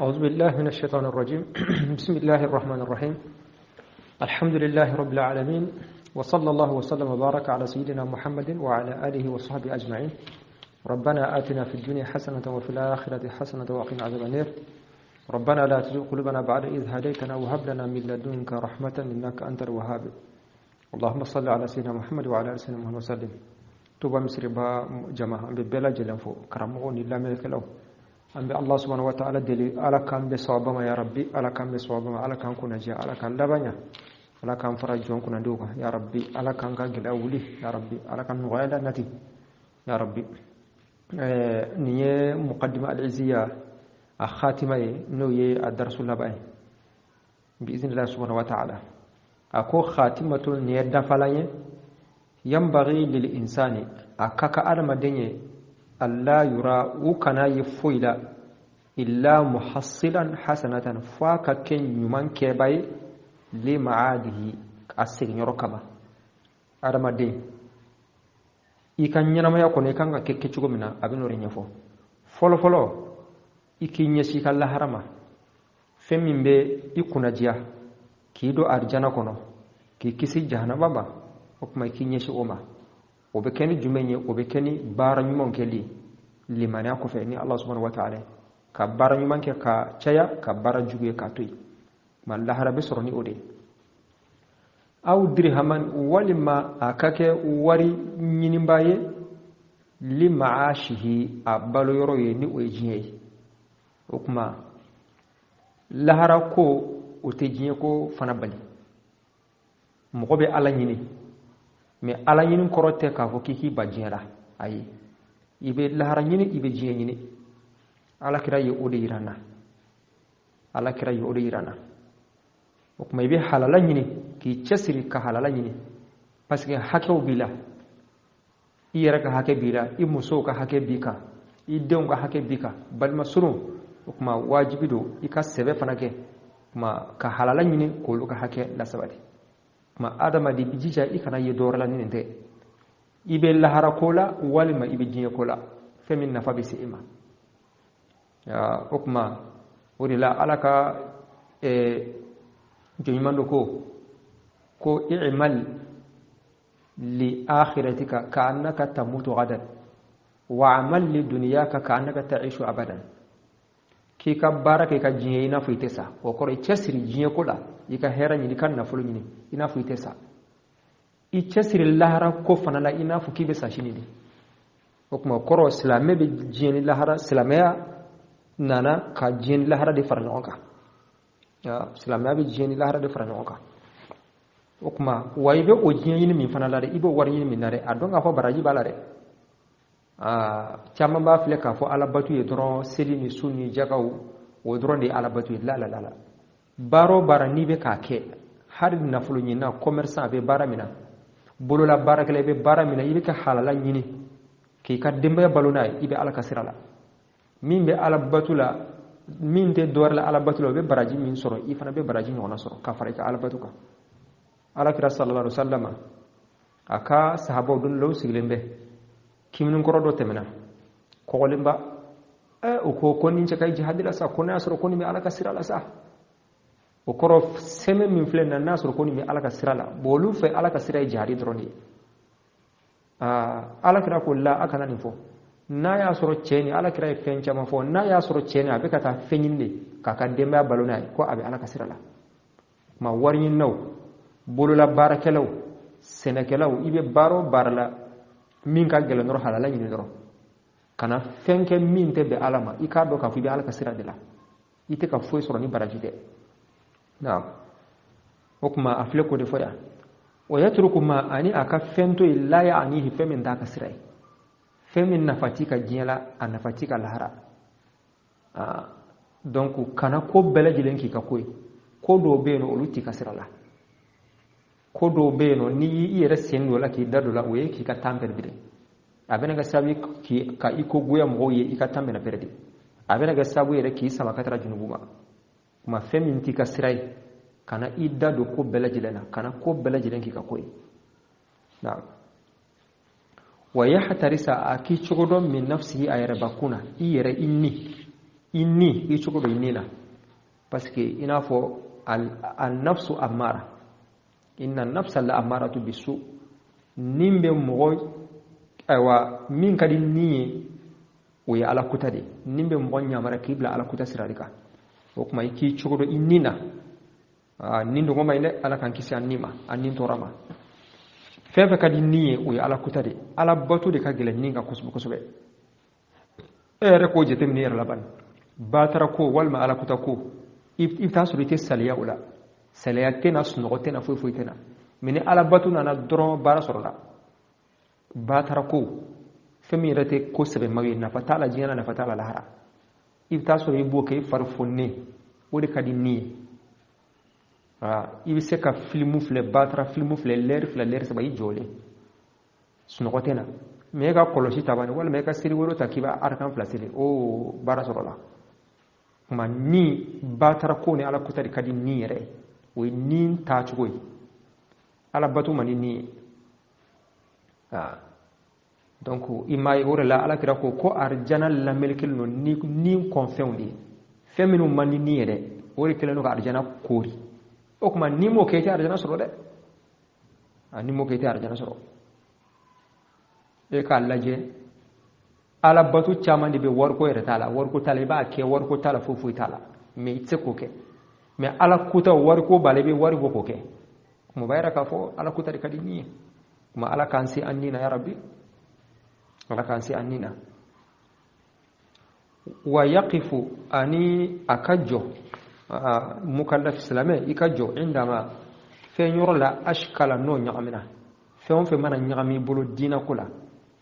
أعوذ بالله من الشيطان الرجيم بسم الله الرحمن الرحيم الحمد لله رب العالمين وصلى الله وسلم وبارك على سيدنا محمد وعلى آله وصحبه أجمعين ربنا آتنا في الدنيا حسنة وفي الآخرة حسنة وقنا عذاب النار ربنا لا تزغ قلوبنا بعد إذ هديتنا وهب لنا من لدنك رحمة إنك أنت الوهاب اللهم صل على سيدنا محمد وعلى آل سيدنا محمد وسلم توبا مصر با جماعة ببلا جلنفو كرمون الله ملك له أن الله سبحانه وتعالى دليل على كان بصوابما يا ربي على كان بصوابما على كان كنا جاء على كان لبنيا على كان فرجون كنا دوغا يا ربي على كان قاقل أولي يا ربي على كان نغاية نتي يا ربي نية مقدمة العزية الخاتمة نوية الدرس اللبعي بإذن الله سبحانه وتعالى أكو خاتمة نية دفلاية ينبغي للإنسان أكاك أدم ديني الله يرى وكنا يفويلا إلا محصلا حسنة فاك كن يمان كباي لمعاده أسيغن يركبا أدم دين ikan ñanama ya ko ne kan ke cugo mina abino re ñafo folo folo iki ñesi kala harama femimbe ikuna jiya ki do arjana kono ki kisi jahannama ba o kuma ki ñesi oma o be keni jumenye o be keni bara ñumon ke limane ko fe ni Allah subhanahu wa ta'ala ka bara ñumon ke ka caya ka bara juge ka toy man lahara be soroni ode aw dirhaman walima akake wari ñinimbaye li ma'ashihi abalo yoro ye ni ojiye okuma lahara ko o te jiye ko fana bali mo be ala ñini mais ala ñini korote ka fo kiki bajira ayi ibe lahara ñini ibe jiye ñini ala kira ye ode irana ala kira ye ode irana okuma ibe halala ñini ki cesiri ka halala ñini parce que hakew bila i yɛrɛ ka hakɛ bira i musow ka hakɛ bika i denw ka hakɛ bika balima sunu o kuma wajibi do i ka sɛbɛ fana kɛ kuma ka halala ɲini k'olu ka hakɛ lasabati kuma adamaden i jija i kana ye dɔwɛrɛ la nin tɛ i bɛ lahara ko la walima i bɛ diɲɛ ko la fɛn min nafa bɛ se i ma o kuma o de la ala ka jɔnɲuman do ko i'mal li akhiratika ka'annaka tamutu gadan wa amal li dunyaka ka'annaka ta'ishu abadan ki ka baraka ka jiye ina fuite sa o koro chesiri jiye ko la ika hera ni kan na fulu ni ina fuite sa I chesiri lahara ko fana la ina fu kibe sa shini ni o kuma koro islame be jiye ni lahara islamaya nana ka jiye ni lahara de farnonka ya islamaya be jiye ni lahara de farnonka o kuma wa ibe o jiye yini min fana la de ibe war yini min na de adonga fo baraji bala de chama ba fle ka fo ala batu ye dron seli ni sunni jagaw o dron de ala batu la la la baro bara ni be ka ke har na fulu ni na commerçant be bara mina bolo la bara kele be bara mina ibe ka halala nyini ki ka dembe baluna ibe ala kasirala min be ala batula min de dor la ala batula be baraji min soro ifana be baraji ngona soro ka fara ka ala batuka ala kira sallallahu alaihi wasallam aka sahaba dun law siglembe kimin koro do temena ko golimba o ko konni ce kay jihadila sa ko nasro konni mi ala ka sirala sa o koro seme min flen na nasro konni mi ala ka sirala bolu fe ala ka siray jihadi droni ala kira ko la aka nan fo na ya soro ceni ala kira fencha ma fo na ya soro ceni abe kata fenyinde kaka demba balona ko abe ala ka sirala ma warni naw bolu la barakelaw senekelaw ibe baro barla min ka gele noro halala ni noro kana fenke min te be alama ikado ka fu be alaka sira de la ite ka fu soro ni barajide na hukma afle ko de foya o yatruku ma ani aka fento illa ya anihi femin da ka sirai femin nafatika jiela anafatika lahara donc kana ko bele jilenki ka koy ko do be no oluti ka sira la ko do be no ni yere sen wala ki dado la we ki ka tamper bide abena ga sabi ki ka iko goya mo ye ika tambe na perdi abena ga sabu yere ki sama katara junubuma kuma femin ti ka sirai kana idda do ko bela jilena kana ko bela jilen ki ka koy na wa yahtarisa aki chogodon min nafsihi ayra bakuna iyere inni inni i cogo do inni na parce que ina fo al nafsu amara inna nafsa la amaratu bisu nimbe mo aywa min kadi ni o ya ala kutade nimbe mo nyamara kibla ala kuta siralika o kuma iki cogo do inni na nindo ngoma ile ala kan kisi annima annin torama fefe kadi niye o ya ala kutade ala batu de kagele ninga kusube ere ko jetem ni era laban batara ko walma ala kuta ko ifta surite saliya ula saliya tena suno tena foy tena mini ala batu nana dron bara sorla batara ko femi rete ko sebe magi na fatala jina na fatala lahara ifta suru ibo kay farfonne o de kadi ni ibi se ka filmu fle batara filmu fle leer saba yi jole suno tena mega kolosi tabani wala mega siri woro takiba arkan placele o bara sorola kuma ni batara ko ne ala kutari kadi ni yere o ni ta chugoy ala batu mani ni donc imay orela ala kira ko arjana la melkel no ni confendi feminu mani ni yere ori keleno ka arjana kori o kuma ni mo kete arjana soro de ni mo kete arjana soro e ka laje ala batu chama de be worko ere tala worko tala ba ke worko tala fufu tala me itse ko ke me ala kuta worko bale be worko ko ke mo bayra ka fo ala kuta de kadi ni kuma ala kansi annina ya rabbi ala kansi annina wa yaqifu ani akajjo mukallaf islamé ikajjo indama fe nyorola ashkala no nyamina fe mana nyami bolo dina kula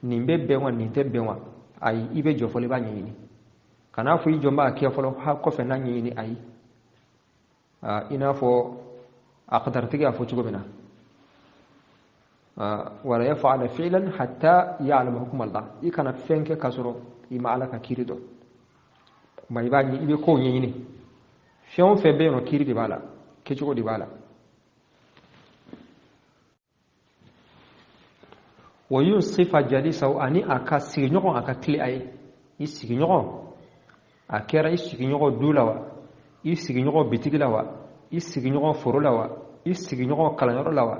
nimbe benwa ninte benwa ay ibe jofole ba nyini kana fu jomba ke folo ha ko fe na nyini ay ina fo aqdar tiga fo chugo bina wala yaf'ala fi'lan hatta ya'lam hukm Allah ikana fenke kasoro ima alaka kirido mai ba ni ibe ko nyini fion fe be no kiri di bala ke chugo di bala woyun sifa jalisa ani aka signyo aka kli ay isignyo akera isignyo dulawa isignyo bitigilawa isignyo forulawa isignyo kalanyolawa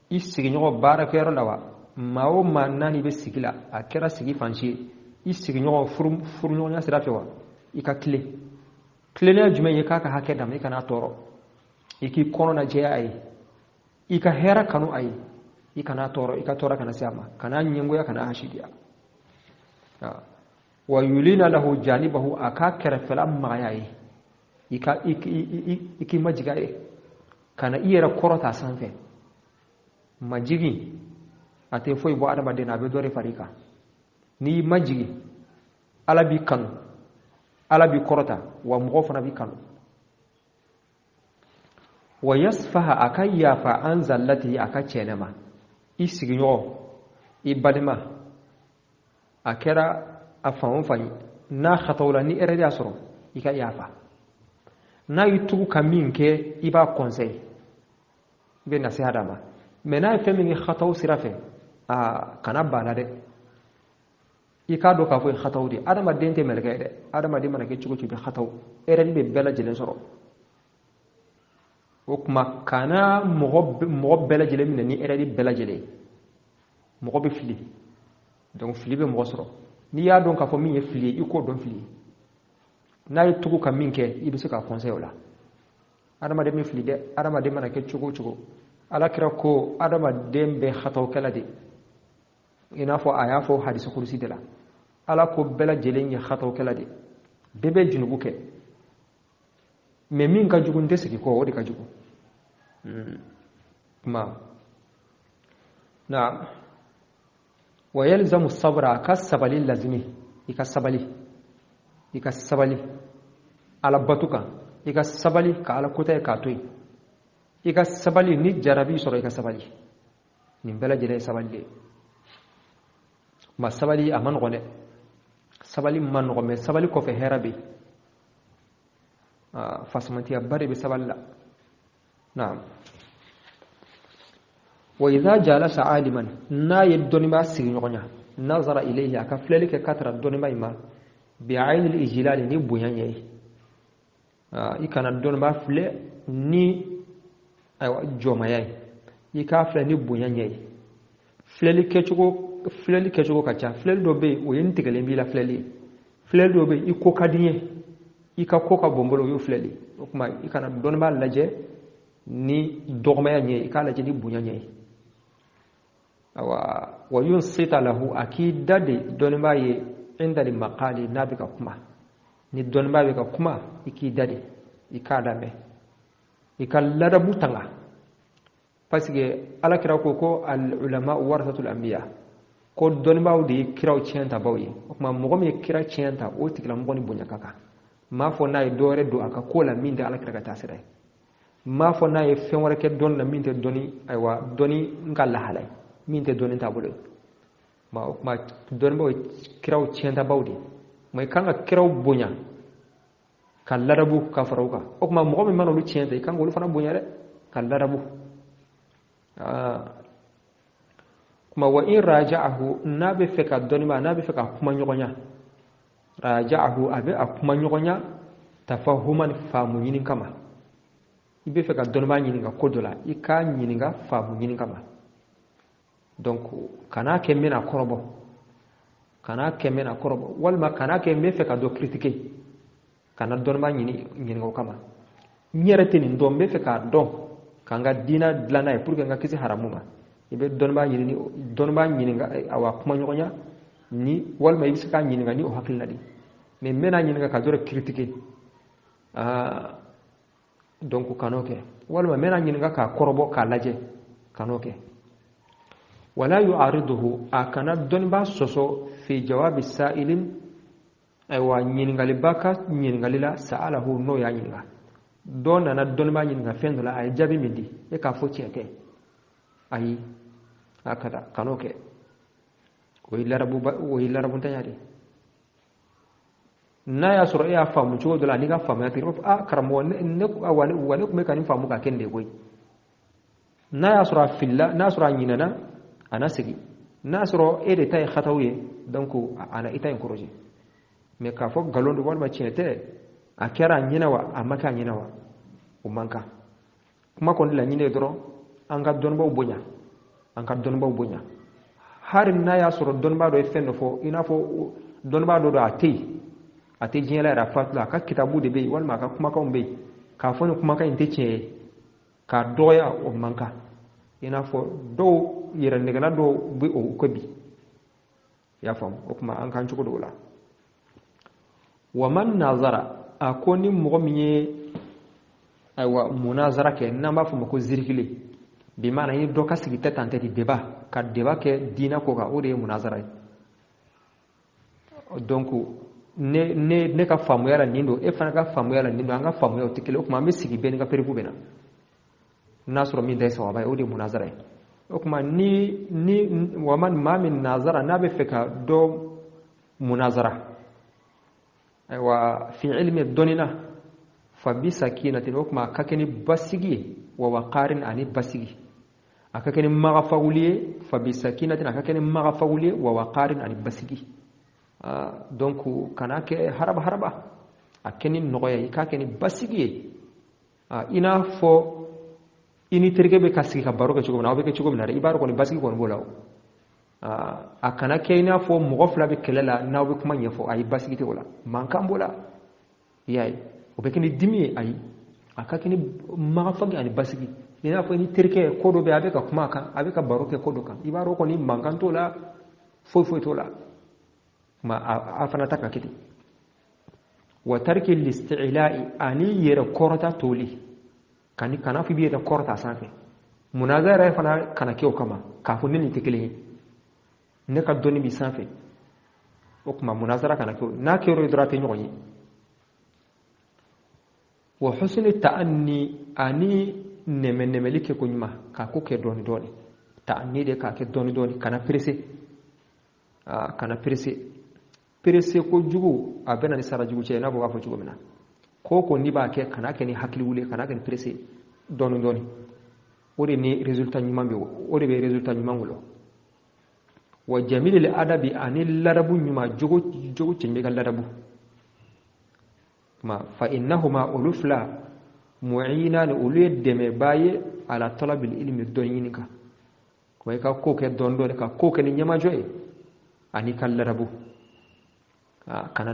isignyo barakero lawa mawo manani be sigila akera sigi fanchi isignyo furnyo nya sirafewa ika kli na jume yaka ka hakeda me kana toro iki kono na je ay ika hera kanu ay ikana toro ikatora kana sema kana nyengo ya kana hashidia wa yulina lahu janibahu akakara falam magayai iki majigae kana iyera korota sanfe majigi ate foi bo adama de na be dore farika ni majigi alabi kanu alabi korota wa mugofana bi kanu wa yasfaha akayya fa anzalati akachenema isiginyo ibadima akera afan fani na khatawla ni eredi asoro ika yafa na yutu kaminke iba conseil be nasiha ma mena femi khataw sirafe kana balade ika do ka fo khatawdi adama dente melgaide adama di manake chugo chubi khataw eredi be bela jelen soro okuma kana mo bela jele min ni eredi bela jele mo be fili donc fili be mo soro ni ya don ka fo min ye fili iko don fili na yi tugu ka min ke ibe se ka conseil la adama de mi fili de adama de mana ke chugo ala kira ko adama de be khataw kala de ina fo aya fo hadith kursi de la ala ko bela jele ni khataw kala de bebe junubu ke mais min ka jugu ndesiki ko wodi ka jugu ma na wa yalzamu sabra kasabali lazimi ikasabali ala batuka ikasabali ka ala kota ka toy ikasabali ni jarabi soro ikasabali ni bela jere sabali ma sabali aman gone sabali man gome sabali ko fe herabi fasmantiya bari bi saballa na'am wa idha jalasa aliman na yadoni ma sigi nyonya nazara ilayhi aka flelike katra doni ma ima bi aynil ijlal ni bunyanye ikana don ba fle ni aywa jomayay ika fle ni bunyanye fleli kechugo kacha fleli do be o yin tigale bi la fleli do be iko kadinye ika koka bombolo yo fleli kuma ikana don ba laje ni dogmaya nye ika laje ni bunyanye awa wa yunsita lahu akida de don ba ye inda li maqali nabika kuma ni don ba be ka kuma ikida de ikada me ikalla butanga parce que ala kira ko al ulama warathatul anbiya ko don ba de kiraw cienta bawye kuma mo me kira cienta o tikla mo ni bunya kaka ma fo nay dore do aka ko la minde ala kira ka tasire ma fo nay fen wara ke don la minde doni aywa doni ngalla halay minde doni tabulo ma don ba kiraw cienta bawde may kanga kiraw bunya kallarabu ka farauka o kuma mo me manolu cienta kanga lu fana bunya re kallarabu kuma wa in raja'ahu nabi fika donima nabi fika kuma nyogonya raja'ahu abe akuma nyogonya tafahuman famu nyinin kama ibe fika donima nyininga kodola ika nyininga famu nyinin kama donc kana kemena korobo walma kana kemme fika do critiquer kana donima nyininga kama nyerete ni ndombe fika don kanga dina dlana pour que nga kisi haramuma ibe donba nyini nga awa kuma nyonya ni walma ibisa ka nyini nga ni o hakilna di mais mena nyini nga ka dore critiquer donc kanoke walma mena nyini nga ka korobo ka laje kanoke wala yu'ariduhu akana donba soso fi jawabi sa'ilin aywa nyini nga libaka nyini nga lila sa'alahu no ya nyini nga don nana donba nyini nga fendola ay jabi mindi e ka fo ciete ayi akada kanoke o larabu tanyari na ya sura ya famu chugo dola ni ga famu ya tiro karamo ne wani kuma kan famu ka kende goy na ya sura filla na sura nyinana anasigi na sura ede tay khatawiye donc ana itay koroje me ka fo galondo wal ma ciete akera nyinawa amaka nyinawa umanka kuma kon la nyine doro anga don ba bonya har na ya soro don ba do fenno fo ina fo don ba do ate jela ra fatla ka kitabu de be wal ma ka kuma ka umbe ka fo kuma ka inte ka doya o manka ina fo do yira ne gana do bi o ko bi ya fam o kuma an kan cuko dola wa man nazara akoni mo miye aywa munazara ke namba fo ko zirkile bi mana yi do ka sigi tante di débat ka débat ke dina ko ka o de munazara donc ne ka famu yala nindo e fana ka famu yala nindo anga famu ya tikile kuma mi sigi ben ka peribu bena nasro min dai sawa bai o de munazara o kuma ni wa man ma min nazara na be feka do munazara aywa fi ilmi donina fa bi sakinatin okma kakeni basigi wa waqarin ani basigi akakeni maghfawliye fa bi sakinatin akakeni maghfawliye wa waqarin ani basigi donc kana ke haraba akeni nogoya ikakeni basigi ina fo ini terge be kasigi ka baro ke chugo na be ke chugo na ibaro ko ni basigi ko bolaw akana ke ina fo mughfla be kelela na be kuma nyefo ay basigi te wala manka mbola yayi obekeni dimi ay akakeni magafagi ani basigi ina fo ni terke kodo be abeka kuma kan abeka baroke kodo kan ibaro ko ni manganto la fo to la ma afana taka kiti wa tarki al-isti'la'i ani yera korata toli kani kana fi biye da korata safe munazara fana kana kiyo kama kafin ni tikile ne ka doni bi safe o kuma munazara kana kiyo na kiyo idrate nyoni wa husn ta'anni ani nemelike kunyma ka ko ke doni ta'anni de ka ke doni kana presse ko jugu abena ni sara jugu ce na bo fa jugu mina ko ni ba ke kana ke ni hakli wule kana ke presse doni ore ni resultat nyuma be ore be resultat nyuma ngulo wa jamil al adabi anil larabu nyuma jugu cimbe gal larabu كما فإنهما ألفلا معينان أوليد دم باي على طلب العلم الدنينك كما يكا كوك الدندون كا كوك نيما جوي أني كالربو كان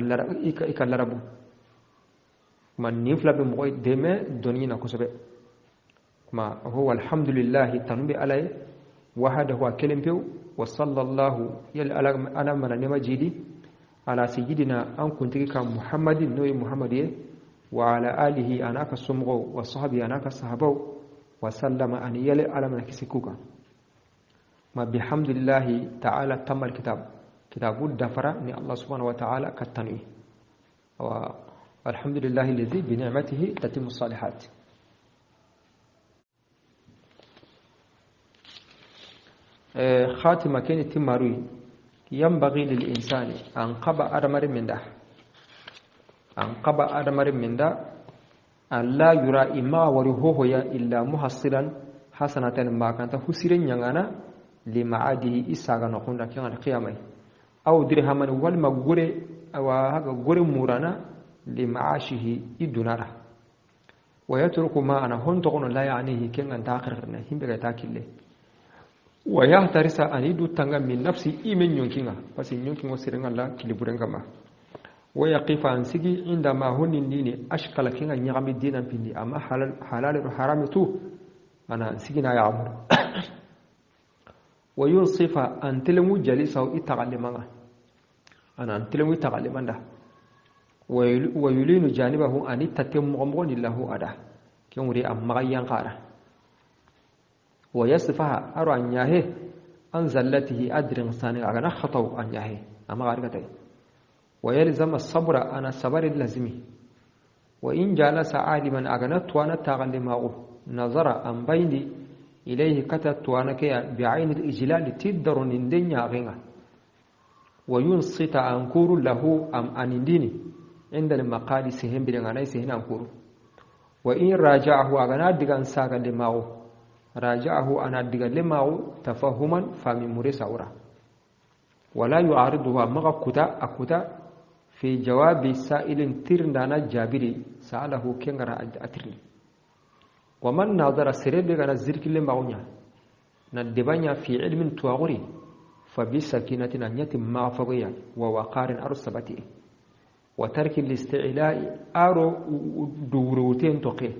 الربو من نفلا بمغوي دم دنينا كسبه ما هو الحمد لله تنبي عليه وحده هو كلمه وصلى الله يل على من نما جيدي على سيدنا أن كنت محمد نوي محمد وعلى آله أنا كسمغو وصحبه أنا كصحبه وسلم أن يل على من كسكوكا ما بحمد الله تعالى تم الكتاب كتاب الدفر من الله سبحانه وتعالى كالتنوي والحمد لله الذي بنعمته تتم الصالحات خاتمة كانت تماروي ينبغي للإنسان أن قبع أدمر من ده أن لا يرى إما ورهوه إلا محصلا حسنة ما كانت حسرين ينغانا لمعاده إساغا نقول لك ينغانا قيامي أو درهما والمغوري أو هذا غوري مورانا لمعاشه إدنارا ويترك ما أنا هنتقون لا يعنيه كن أن تاخرنا هم بغيتاكي ويحترس أن يدو تنغا من نفسي إيمن ينكينا بس ينكينا سيرنا لا كليبورن كما ويقف عن سيجي عندما هن الدين أشكال كينا نعم الدين بني أما حلال وحرام تو أنا سيجنا يعمر وينصف أن تلمو جليسه إتعلمنا أنا أن تلمو إتعلمنا ويلين جانبه أن يتتم غمغن الله أدا كيوري أما ينقاره ويصفها أرى أن يهي أن زلته أدر إنسان أغنى خطو أن يهي أما غارقتي ويلزم الصبر أنا صبر اللازمي وإن جالس عالما أغنى توانا تغلمه نظر أن بيني إليه كتا توانا كيا بعين الإجلال تدر نندين يغنى وينصت أنكور له أم أننديني عند المقال سهم بلغاني سهن أنكور وإن راجعه أغنى دغان ساغا لماغو راجعه أنا دغلماو تفهما فمن مريس أورا ولا يعارضها مغا أكتا في جواب سائل ترندانا جابري سأله كنغرا أتري ومن نظر سربغنا الزرك لماغنيا ندبانيا في علم تواغري فبسكينة نية ما فغيا ووقار أرسبتي وترك الاستعلاء أرو دوروتين تقي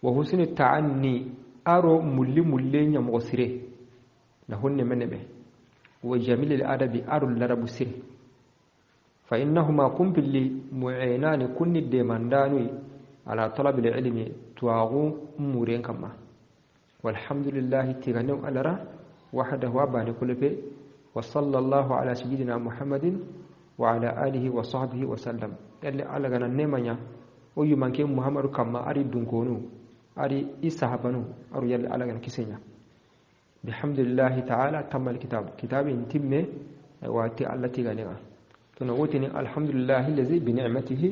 وحسن التعني أرو ملين يمغسره لهن منبه وجميل الأدب أرو لرب سره فإنهما قم باللي معينان كن الدماندانوي على طلب العلم تواغو مورين كما والحمد لله تغنو ألرا وحده واباني كل بي وصلى الله على سيدنا محمد وعلى آله وصحبه وسلم اللي على غنا نيمانيا ويمان كي محمد كما أري دونكونو أري إسحابنو أرو يلي على غنا كيسينيا بحمد الله تعالى تم الكتاب كتاب انتمي واتي التي غنيها تنوتني الحمد لله الذي بنعمته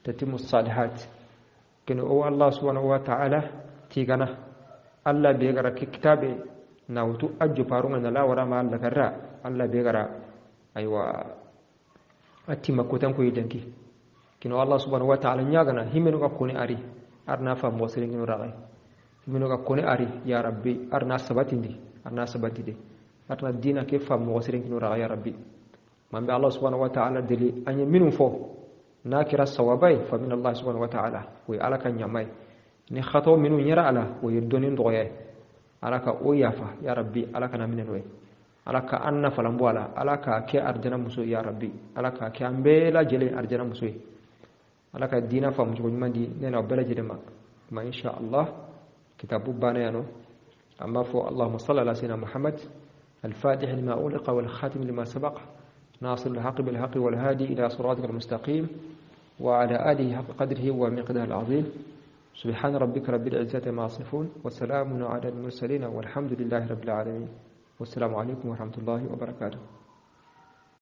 تتم الصالحات كن هو الله سبحانه وتعالى تيغنا الله بيغرا كتابه ناوتو أجو فارونا لا ورا ما لكرا الله بيغرا أيوا أتيما كوتان كو يدنكي كن الله سبحانه وتعالى نياغنا هيمنو كوني أري أرنا فموسرين راغي هيمنو كوني أري يا ربي أرنا سباتيندي أرنا سباتيدي أرنا دينا كيف فموسرين راغي يا ربي من بي الله سبحانه وتعالى دلي أن يمنو فو ناكرا الصوابي فمن الله سبحانه وتعالى ويعلك نيامي نخطو منو يرى على ويردونين دغيا علك ويافا يا ربي علك نمنن وي علك أن فلمبوالا علك كي أرجنا مسو يا ربي علك كي أمبيلا جلي أرجنا مسوي علك الدين فمجمع من دي نينا بلا جرما ما إن شاء الله كتاب بانيانو أما فو اللهم صل على سيدنا محمد الفاتح لما أغلق والخاتم لما سبق ناصر الحق بالحق والهادي إلى صراطك المستقيم وعلى آله حق قدره ومقداره العظيم سبحان ربك رب العزة ما يصفون وسلام على المرسلين والحمد لله رب العالمين والسلام عليكم ورحمة الله وبركاته.